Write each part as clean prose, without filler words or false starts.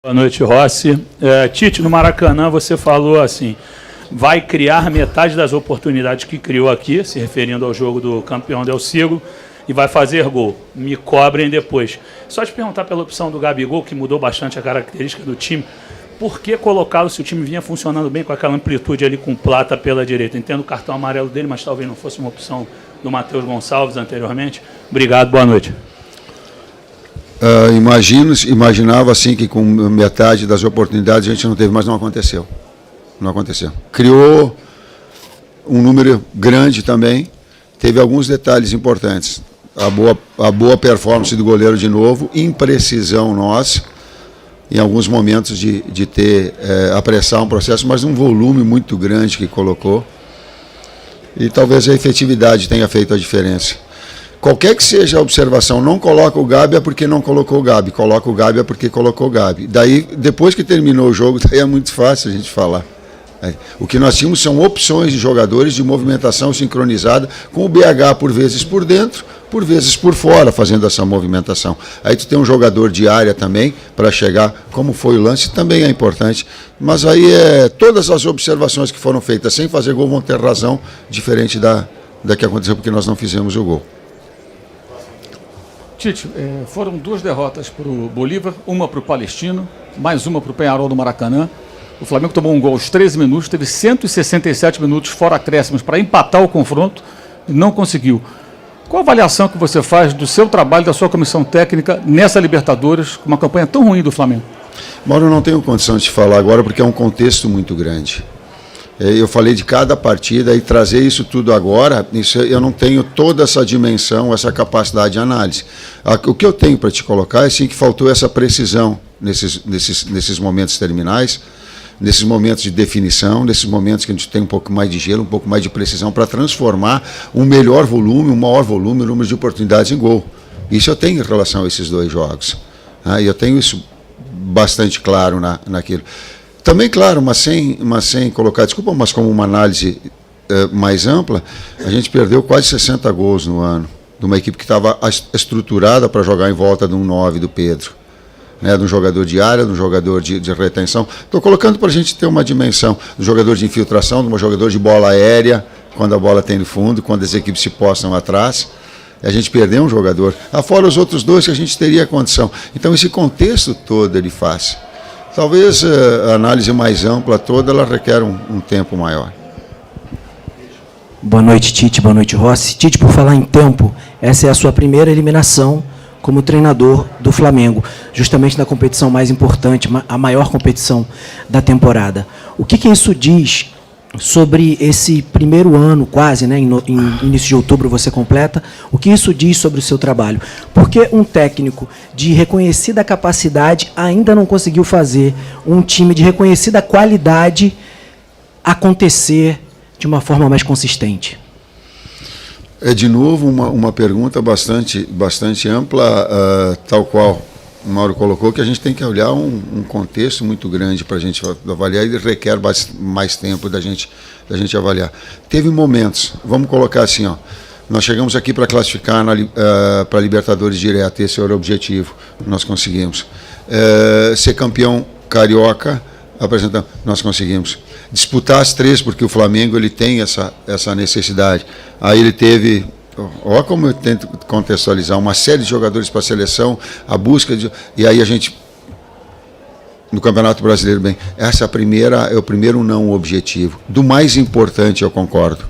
Boa noite, Rossi. Tite, no Maracanã você falou assim, vai criar metade das oportunidades que criou aqui, se referindo ao jogo do campeão Del Siglo, e vai fazer gol. Me cobrem depois. Só te perguntar pela opção do Gabigol, que mudou bastante a característica do time, por que colocá-lo se o time vinha funcionando bem com aquela amplitude ali com Plata pela direita? Entendo o cartão amarelo dele, mas talvez não fosse uma opção do Matheus Gonçalves anteriormente. Obrigado, boa noite. Imaginava assim que com metade das oportunidades a gente não teve, mas não aconteceu. Não aconteceu. Criou um número grande também, teve alguns detalhes importantes. A boa performance do goleiro de novo, imprecisão nossa, em alguns momentos de ter apressar um processo, mas um volume muito grande que colocou. E talvez a efetividade tenha feito a diferença. Qualquer que seja a observação, não coloca o Gabi é porque não colocou o Gabi, coloca o Gabi é porque colocou o Gabi. Daí, depois que terminou o jogo, daí é muito fácil a gente falar. O que nós tínhamos são opções de jogadores de movimentação sincronizada, com o BH por vezes por dentro, por vezes por fora, fazendo essa movimentação. Aí tu tem um jogador de área também, para chegar, como foi o lance, também é importante. Mas aí todas as observações que foram feitas sem fazer gol vão ter razão, diferente da que aconteceu porque nós não fizemos o gol. Tite, foram 2 derrotas para o Bolívar, uma para o Palestino, mais uma para o Peñarol do Maracanã. O Flamengo tomou um gol aos 13 minutos, teve 167 minutos fora acréscimos para empatar o confronto e não conseguiu. Qual a avaliação que você faz do seu trabalho, da sua comissão técnica nessa Libertadores, com uma campanha tão ruim do Flamengo? Mauro, eu não tenho condição de falar agora porque é um contexto muito grande. Eu falei de cada partida e trazer isso tudo agora, eu não tenho toda essa dimensão, essa capacidade de análise. O que eu tenho para te colocar é sim que faltou essa precisão nesses momentos terminais, nesses momentos de definição, nesses momentos que a gente tem um pouco mais de gelo, um pouco mais de precisão para transformar um melhor volume, um maior volume, o número de oportunidades em gol. Isso eu tenho em relação a esses 2 jogos. E eu tenho isso bastante claro naquilo. Também, claro, mas sem colocar desculpa, mas como uma análise mais ampla, a gente perdeu quase 60 gols no ano, de uma equipe que estava estruturada para jogar em volta de um 9 do Pedro, né, de um jogador de área, de um jogador de retenção. Estou colocando para a gente ter uma dimensão, de um jogador de infiltração, de um jogador de bola aérea, quando a bola tem no fundo, quando as equipes se postam atrás. A gente perdeu um jogador, fora os outros 2 que a gente teria condição. Então, esse contexto todo ele faz. Talvez a análise mais ampla toda, ela requer um tempo maior. Boa noite, Tite. Boa noite, Rossi. Tite, por falar em tempo, essa é a sua primeira eliminação como treinador do Flamengo, justamente na competição mais importante, a maior competição da temporada. O que isso diz sobre esse primeiro ano, quase, né, em início de outubro você completa, o que isso diz sobre o seu trabalho? Porque um técnico de reconhecida capacidade ainda não conseguiu fazer um time de reconhecida qualidade acontecer de uma forma mais consistente? É, de novo, uma pergunta bastante ampla, tal qual o Mauro colocou, que a gente tem que olhar um contexto muito grande para a gente avaliar e requer mais tempo da gente avaliar. Teve momentos, vamos colocar assim, nós chegamos aqui para classificar para Libertadores direto, esse era o objetivo, nós conseguimos. Ser campeão carioca, apresentando, nós conseguimos. Disputar as 3, porque o Flamengo ele tem essa necessidade. Aí ele teve... Olha como eu tento contextualizar, uma série de jogadores para a seleção, a busca de... E aí a gente, no Campeonato Brasileiro, essa é o primeiro não objetivo. Do mais importante, eu concordo,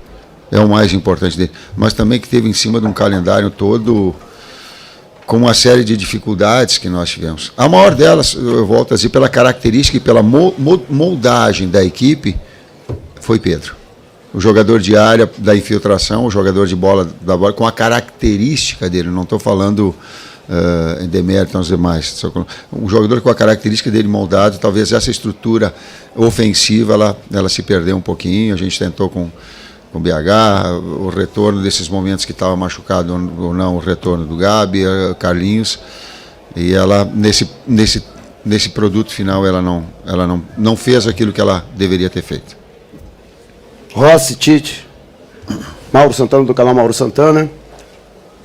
é o mais importante dele, mas também que teve em cima de um calendário todo, com uma série de dificuldades que nós tivemos. A maior delas, eu volto a dizer, pela característica e pela moldagem da equipe, foi Pedro. O jogador de área da infiltração, o jogador de bola da bola, com a característica dele, não estou falando em demérito aos demais, um jogador com a característica dele moldado, talvez essa estrutura ofensiva, ela se perdeu um pouquinho, a gente tentou com o BH, o retorno desses momentos que estava machucado ou não, o retorno do Gabi, Carlinhos, e ela, nesse produto final, ela não fez aquilo que ela deveria ter feito. Rossi, Tite, Mauro Santana do canal Mauro Santana.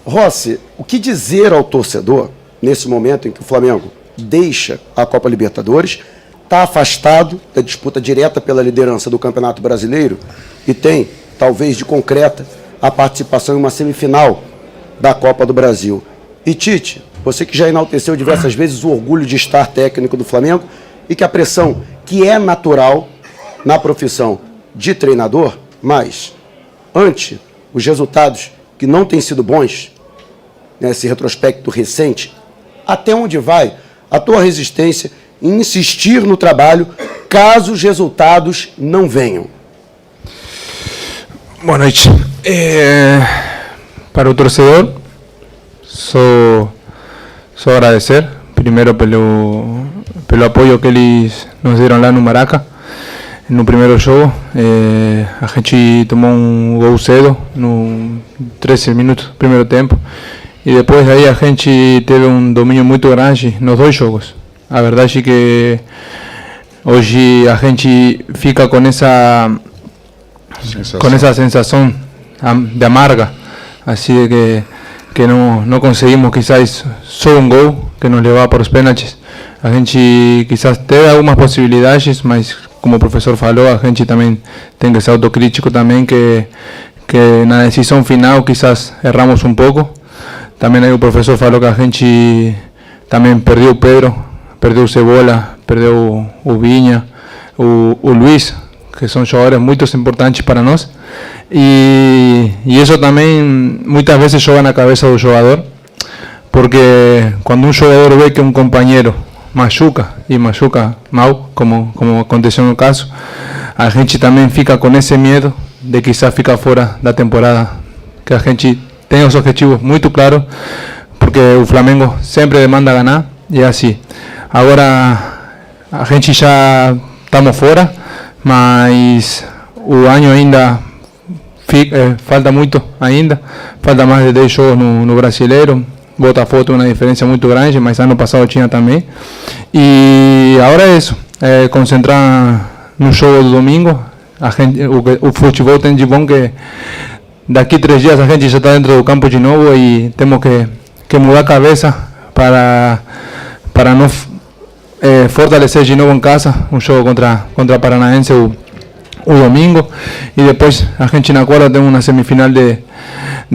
Rossi, o que dizer ao torcedor nesse momento em que o Flamengo deixa a Copa Libertadores, está afastado da disputa direta pela liderança do Campeonato Brasileiro e tem, talvez de concreta, a participação em uma semifinal da Copa do Brasil. E Tite, você que já enalteceu diversas vezes o orgulho de estar técnico do Flamengo e que a pressão que é natural na profissão de treinador, mas ante os resultados que não têm sido bons, nesse retrospecto recente, até onde vai a tua resistência em insistir no trabalho caso os resultados não venham? Boa noite. Para o torcedor, só agradecer, primeiro pelo apoio que eles nos deram lá no Maraca, no primeiro jogo. A gente tomou um gol cedo, no 13 minutos do primeiro tempo, e depois daí a gente teve um domínio muito grande nos dois jogos. A verdade é que hoje a gente fica com essa sensação de amarga, assim que não conseguimos quizás só um gol que nos levava para os pênaltis. A gente quizás teve algumas possibilidades, mas como o professor falou, a gente também tem que ser autocrítico também, que na decisão final quizás erramos um pouco. Também aí o professor falou que a gente também perdeu o Pedro, perdeu o Cebola, perdeu o Vinha, o Luiz, que são jogadores muito importantes para nós. E isso também muitas vezes joga na cabeça do jogador, porque quando um jogador vê que um companheiro machuca, e machuca mal, como aconteceu no caso, a gente também fica com esse medo de quizás ficar fora da temporada, que a gente tem os objetivos muito claros, porque o Flamengo sempre demanda ganhar, e é assim. Agora a gente já estamos fora, mas o ano ainda falta muito ainda, falta mais de 10 jogos no Brasileiro. Botafogo tem uma diferença muito grande, mas ano passado tinha também. E agora é isso, concentrar no jogo do domingo. O futebol tem de bom que daqui 3 dias a gente já está dentro do campo de novo e temos que mudar a cabeça para não fortalecer de novo em casa um jogo contra Paranaense o domingo, e depois a gente na quarta tem uma semifinal de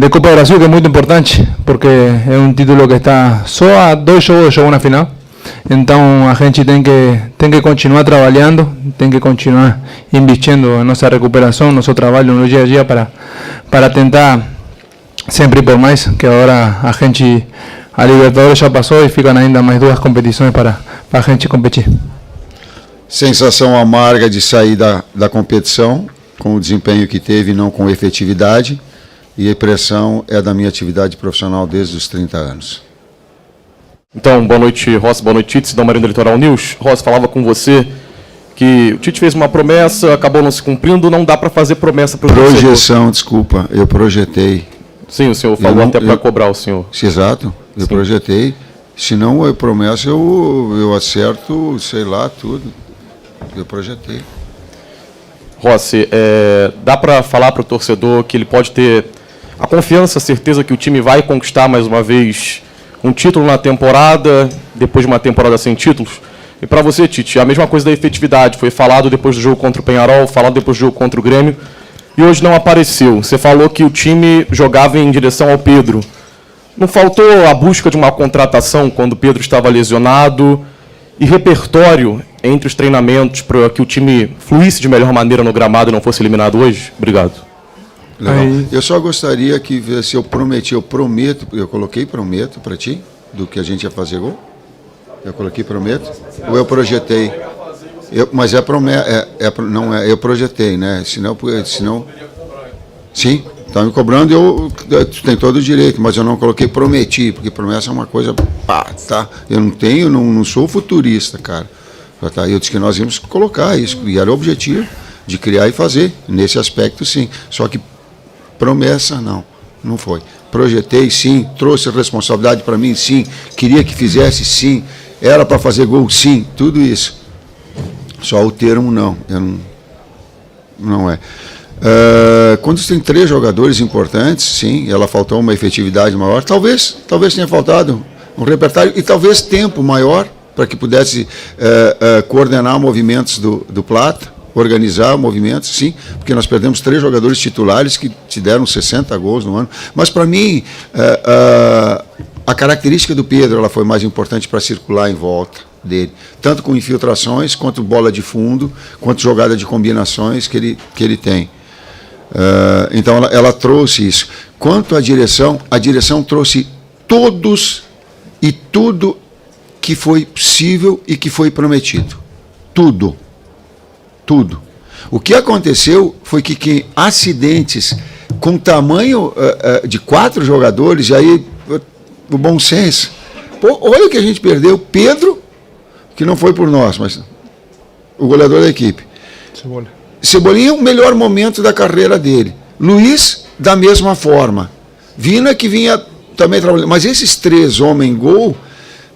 Copa do Brasil, que é muito importante, porque é um título que está só a 2 jogos de jogar na final. Então a gente tem que continuar trabalhando, tem que continuar investindo em nossa recuperação, nosso trabalho no dia a dia para tentar sempre por mais, que agora a Libertadores já passou e ficam ainda mais 2 competições para a gente competir. Sensação amarga de sair da competição, com o desempenho que teve, não com efetividade, e a impressão é da minha atividade profissional desde os 30 anos. Então, boa noite, Rossi, boa noite, Tite, da Marinho do Litoral News. Rossi, falava com você que o Tite fez uma promessa, acabou não se cumprindo, não dá para fazer promessa para o torcedor. Projeção, desculpa, eu projetei. Sim, o senhor falou até para cobrar o senhor. Exato, eu projetei. Se não eu promesso, eu acerto, sei lá, tudo. Eu projetei. Rossi, dá para falar para o torcedor que ele pode ter a confiança, a certeza que o time vai conquistar mais uma vez um título na temporada, depois de uma temporada sem títulos? E para você, Tite, a mesma coisa da efetividade. Foi falado depois do jogo contra o Peñarol, falado depois do jogo contra o Grêmio, e hoje não apareceu. Você falou que o time jogava em direção ao Pedro. Não faltou a busca de uma contratação quando o Pedro estava lesionado? E repertório entre os treinamentos para que o time fluísse de melhor maneira no gramado e não fosse eliminado hoje? Obrigado. Legal. Eu só gostaria que, se eu prometo, eu coloquei prometo para ti, do que a gente ia fazer gol? Eu coloquei prometo? Ou eu projetei? Mas é promessa, não é, eu projetei, né? Senão sim, está me cobrando, tu tem todo o direito, mas eu não coloquei prometi, porque promessa é uma coisa, tá? Eu não sou futurista, cara. Tá? Eu disse que nós íamos colocar isso, e era o objetivo de criar e fazer, nesse aspecto sim. Só que promessa não foi. Projetei sim, trouxe responsabilidade para mim sim, queria que fizesse sim, era para fazer gol sim, tudo isso. Só o termo não é. Quando você tem 3 jogadores importantes, sim, ela faltou uma efetividade maior, talvez tenha faltado um repertório e talvez tempo maior para que pudesse coordenar movimentos do Plata, organizar movimentos, sim, porque nós perdemos 3 jogadores titulares que te deram 60 gols no ano. Mas, para mim, a característica do Pedro ela foi mais importante para circular em volta dele, tanto com infiltrações, quanto bola de fundo, quanto jogada de combinações que ele tem. Então, ela trouxe isso. Quanto à direção, a direção trouxe todos e tudo que foi possível e que foi prometido. Tudo. Tudo. O que aconteceu foi que acidentes com tamanho de 4 jogadores, e aí o bom senso. Pô, olha o que a gente perdeu. Pedro, que não foi por nós, mas o goleador da equipe. Cebolinha, o melhor momento da carreira dele. Luiz, da mesma forma. Vina, que vinha também trabalhando. Mas esses 3 homem-gol,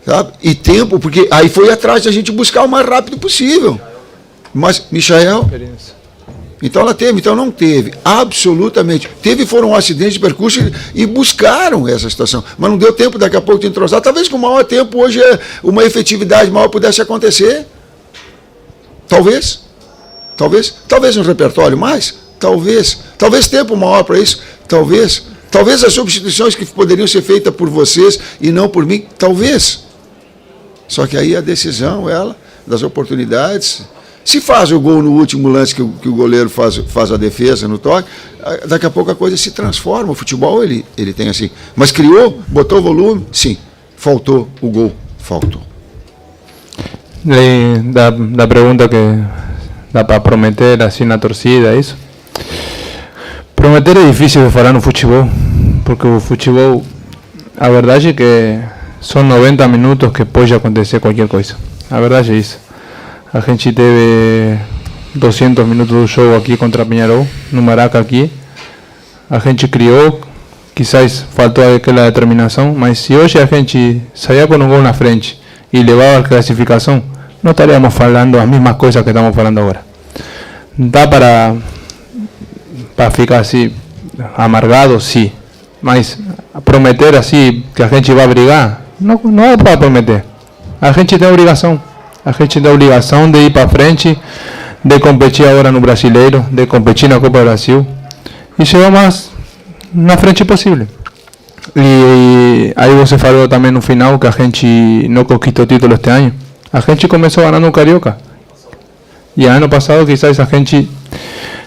sabe? E tempo, porque aí foi atrás de a gente buscar o mais rápido possível. Mas, Michael, então ela teve, então não teve, absolutamente. Foram acidentes de percurso e buscaram essa situação, mas não deu tempo daqui a pouco de entrosar. Talvez com maior tempo hoje uma efetividade maior pudesse acontecer. Talvez um repertório mais, talvez tempo maior para isso, talvez as substituições que poderiam ser feitas por vocês e não por mim, talvez. Só que aí a decisão, das oportunidades. Se faz o gol no último lance que o goleiro faz a defesa no toque, daqui a pouco a coisa se transforma. O futebol ele tem assim. Mas criou, botou volume, sim. Faltou o gol, faltou. Da pergunta que dá para prometer assim na torcida, isso? Prometer é difícil de falar no futebol, porque o futebol, a verdade é que são 90 minutos que pode acontecer qualquer coisa. A verdade é isso. A gente teve 200 minutos do jogo aqui contra Peñarol, no Maraca aqui. A gente criou, quizás faltou aquela determinação, mas se hoje a gente saía com um gol na frente e levava a classificação, não estaríamos falando as mesmas coisas que estamos falando agora. Dá para ficar assim, amargado, sim, mas prometer assim que a gente vai brigar, não é para prometer. A gente tem obrigação. A gente tem a obrigação de ir para frente, de competir agora no Brasileiro, de competir na Copa do Brasil e chegar mais na frente possível. E aí você falou também no final que a gente não conquistou título este ano. A gente começou ganhando o Carioca. E ano passado quizás a gente...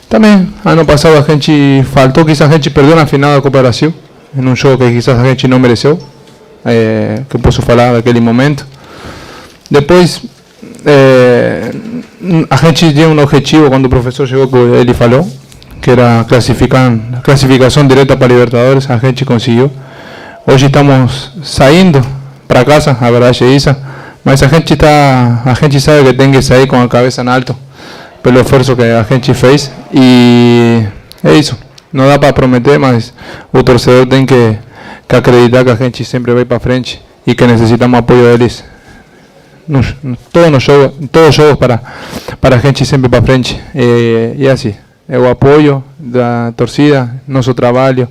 Também, ano passado a gente faltou, quizás a gente perdeu na final da Copa do Brasil, em um jogo que quizás a gente não mereceu, que eu posso falar daquele momento. Depois... a gente tinha um objetivo quando o professor chegou, que ele falou, que era classificação direta para Libertadores. A gente conseguiu. Hoje estamos saindo para casa, a verdade é isso, mas a gente sabe que tem que sair com a cabeça em alto pelo esforço que a gente fez, e é isso. Não dá para prometer, mas o torcedor tem que acreditar que a gente sempre vai para frente e que necessitamos apoio deles. Todos os jogos para a gente sempre para frente, e assim, é o apoio da torcida, nosso trabalho,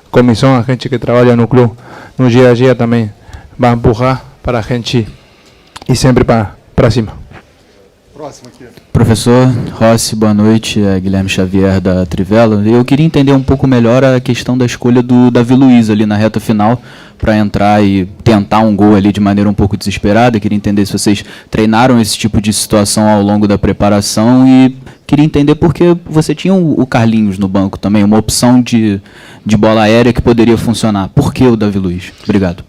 comissão, a gente que trabalha no clube, no dia a dia também, vai empurrar para a gente ir sempre para cima. Próximo aqui. Professor Rossi, boa noite, Guilherme Xavier da Trivela. Eu queria entender um pouco melhor a questão da escolha do Davi Luiz ali na reta final para entrar e tentar um gol ali de maneira um pouco desesperada. Eu queria entender se vocês treinaram esse tipo de situação ao longo da preparação, e queria entender porque você tinha o Carlinhos no banco também, uma opção de bola aérea que poderia funcionar. Por que o Davi Luiz? Obrigado.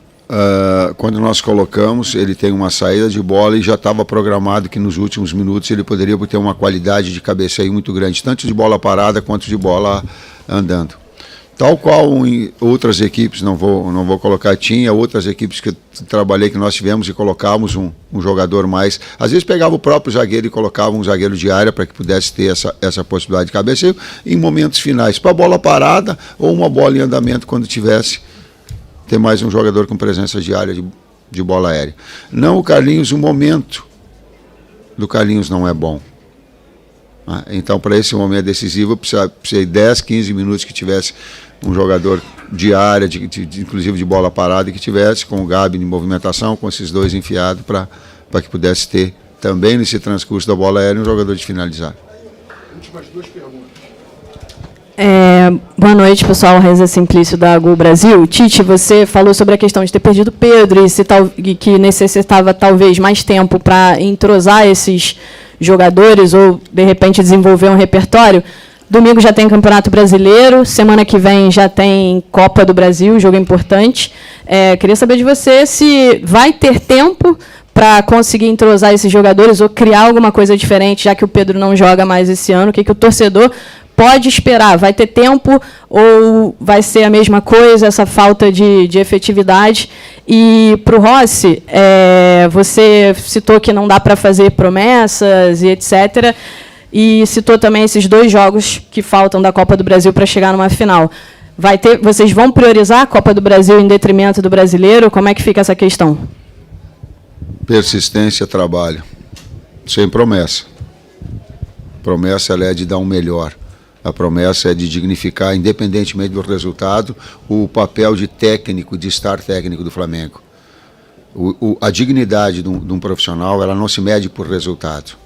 Quando nós colocamos, ele tem uma saída de bola e já estava programado que nos últimos minutos ele poderia ter uma qualidade de cabeceio muito grande, tanto de bola parada quanto de bola andando. Tal qual em outras equipes, não vou colocar, tinha outras equipes que eu trabalhei, que nós tivemos e colocávamos um jogador mais, às vezes pegava o próprio zagueiro e colocava um zagueiro de área para que pudesse ter essa possibilidade de cabeceio em momentos finais, para bola parada ou uma bola em andamento quando tivesse, ter mais um jogador com presença diária de bola aérea. Não o Carlinhos, o momento do Carlinhos não é bom. Então, para esse momento decisivo, precisa 10, 15 minutos que tivesse um jogador de área, inclusive de bola parada, e que tivesse com o Gabi de movimentação, com esses dois enfiados para que pudesse ter também nesse transcurso da bola aérea um jogador de finalizar. Últimas 2 perguntas. Boa noite, pessoal. Reza Simplício da Gol Brasil. Tite, você falou sobre a questão de ter perdido o Pedro e que necessitava talvez mais tempo para entrosar esses jogadores ou, de repente, desenvolver um repertório. Domingo já tem Campeonato Brasileiro, semana que vem já tem Copa do Brasil, jogo importante. Queria saber de você se vai ter tempo para conseguir entrosar esses jogadores ou criar alguma coisa diferente, já que o Pedro não joga mais esse ano. O que o torcedor pode esperar? Vai ter tempo ou vai ser a mesma coisa, essa falta de efetividade? E para o Rossi, você citou que não dá para fazer promessas e etc., e citou também esses 2 jogos que faltam da Copa do Brasil para chegar numa final. Vocês vão priorizar a Copa do Brasil em detrimento do Brasileiro? Como é que fica essa questão? Persistência, trabalho, sem promessa. Promessa ela é de dar um melhor. A promessa é de dignificar, independentemente do resultado, o papel de técnico, de estar técnico do Flamengo. A dignidade de um profissional, ela não se mede por resultado.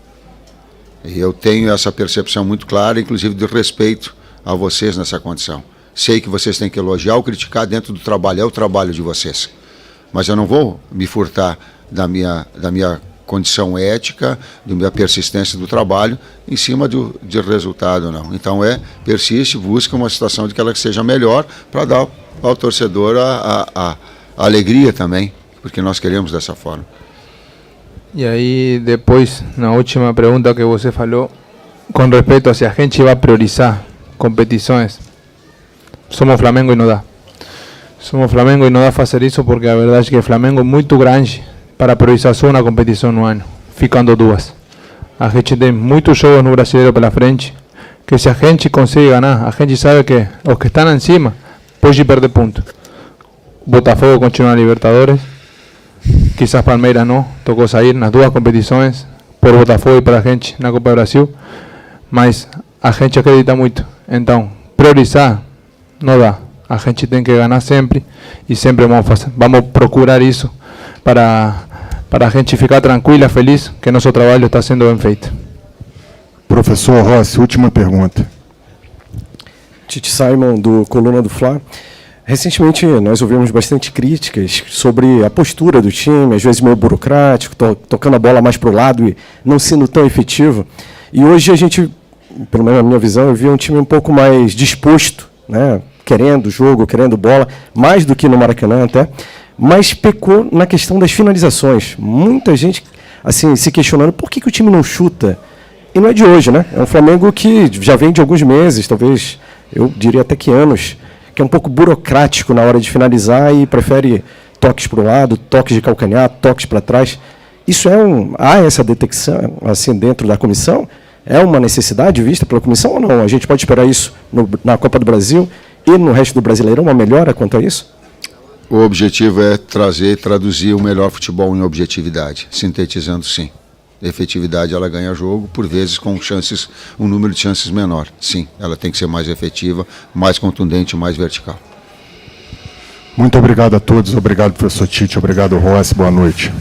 E eu tenho essa percepção muito clara, inclusive de respeito a vocês nessa condição. Sei que vocês têm que elogiar ou criticar dentro do trabalho, é o trabalho de vocês. Mas eu não vou me furtar da minha condição ética, da minha persistência do trabalho, em cima de resultado, não. Então persiste, busca uma situação de que ela seja melhor para dar ao torcedor a alegria também, porque nós queremos dessa forma. E aí, depois, na última pergunta que você falou, com respeito a se a gente vai priorizar competições, somos Flamengo e não dá. Somos Flamengo e não dá fazer isso porque a verdade é que o Flamengo é muito grande para priorizar só uma competição no ano, ficando 2. A gente tem muitos jogos no Brasileiro pela frente, que se a gente consegue ganhar, a gente sabe que os que estão em cima podem perder ponto. Botafogo continua na Libertadores, quizás Palmeiras não, tocou sair nas 2 competições, por Botafogo e para a gente na Copa do Brasil, mas a gente acredita muito. Então, priorizar não dá. A gente tem que ganhar sempre e sempre vamos procurar isso para a gente ficar tranquila, feliz, que nosso trabalho está sendo bem feito. Professor Rossi, última pergunta. Tite Simon, do Coluna do Fla. Recentemente nós ouvimos bastante críticas sobre a postura do time, às vezes meio burocrático, tocando a bola mais para o lado e não sendo tão efetivo. E hoje a gente, pelo menos na minha visão, eu vi um time um pouco mais disposto, né? Querendo jogo, querendo bola, mais do que no Maracanã até, mas pecou na questão das finalizações. Muita gente assim se questionando por que o time não chuta. E não é de hoje, né? É um Flamengo que já vem de alguns meses, talvez, eu diria até que anos, que é um pouco burocrático na hora de finalizar e prefere toques para o lado, toques de calcanhar, toques para trás. Isso há essa detecção assim dentro da comissão? É uma necessidade vista pela comissão ou não? A gente pode esperar isso na Copa do Brasil e no resto do Brasileirão, uma melhora quanto a isso? O objetivo é traduzir o melhor futebol em objetividade, sintetizando sim. A efetividade ela ganha jogo, por vezes com um número de chances menor. Sim, ela tem que ser mais efetiva, mais contundente, mais vertical. Muito obrigado a todos, obrigado professor Tite, obrigado Rossi, boa noite.